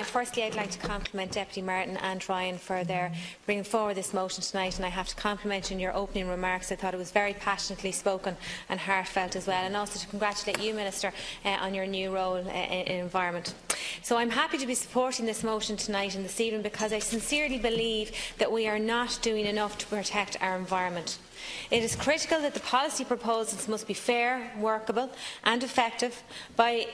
Firstly, I'd like to compliment Deputy Martin and Ryan for their bringing forward this motion tonight, and I have to compliment you on your opening remarks. I thought it was very passionately spoken and heartfelt as well, and also to congratulate you, Minister, on your new role in environment. So I'm happy to be supporting this motion tonight and this evening because I sincerely believe that we are not doing enough to protect our environment. It is critical that the policy proposals must be fair, workable and effective by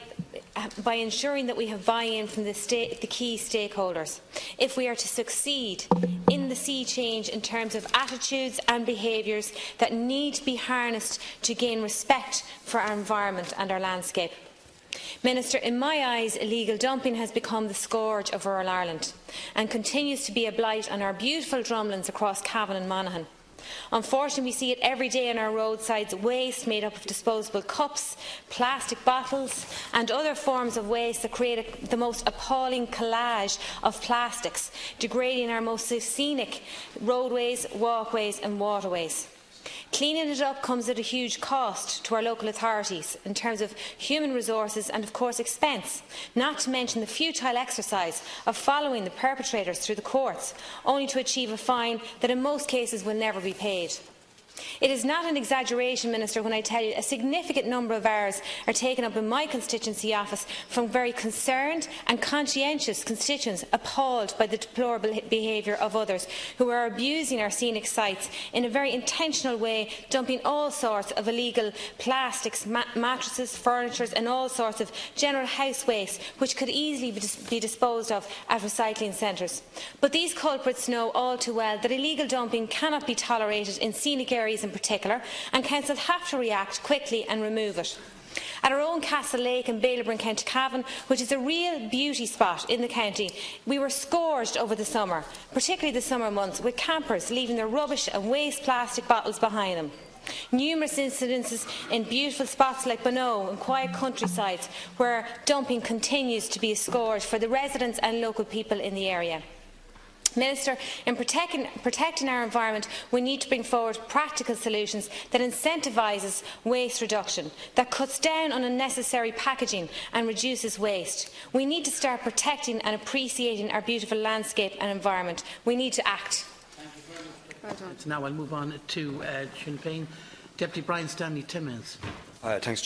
ensuring that we have buy-in from the key stakeholders if we are to succeed in the sea change in terms of attitudes and behaviours that need to be harnessed to gain respect for our environment and our landscape. Minister, in my eyes, illegal dumping has become the scourge of rural Ireland and continues to be a blight on our beautiful drumlins across Cavan and Monaghan. Unfortunately, we see it every day on our roadsides, waste made up of disposable cups, plastic bottles and other forms of waste that create the most appalling collage of plastics, degrading our most scenic roadways, walkways and waterways. Cleaning it up comes at a huge cost to our local authorities in terms of human resources and, of course, expense, not to mention the futile exercise of following the perpetrators through the courts, only to achieve a fine that in most cases will never be paid. It is not an exaggeration, Minister, when I tell you a significant number of hours are taken up in my constituency office from very concerned and conscientious constituents appalled by the deplorable behaviour of others who are abusing our scenic sites in a very intentional way, dumping all sorts of illegal plastics, mattresses, furniture and all sorts of general house waste which could easily be disposed of at recycling centres. But these culprits know all too well that illegal dumping cannot be tolerated in scenic areas in particular, and councils have to react quickly and remove it. At our own Castle Lake in Bailieborough in County Cavan, which is a real beauty spot in the county, we were scourged over the summer, particularly the summer months, with campers leaving their rubbish and waste plastic bottles behind them. Numerous incidences in beautiful spots like Bono and quiet countrysides where dumping continues to be a scourge for the residents and local people in the area. Minister, in protecting our environment, we need to bring forward practical solutions that incentivises waste reduction, that cuts down on unnecessary packaging and reduces waste. We need to start protecting and appreciating our beautiful landscape and environment. We need to act. Now I'll move on to Sinn Féin. Deputy Brian Stanley, 10 minutes. Thanks.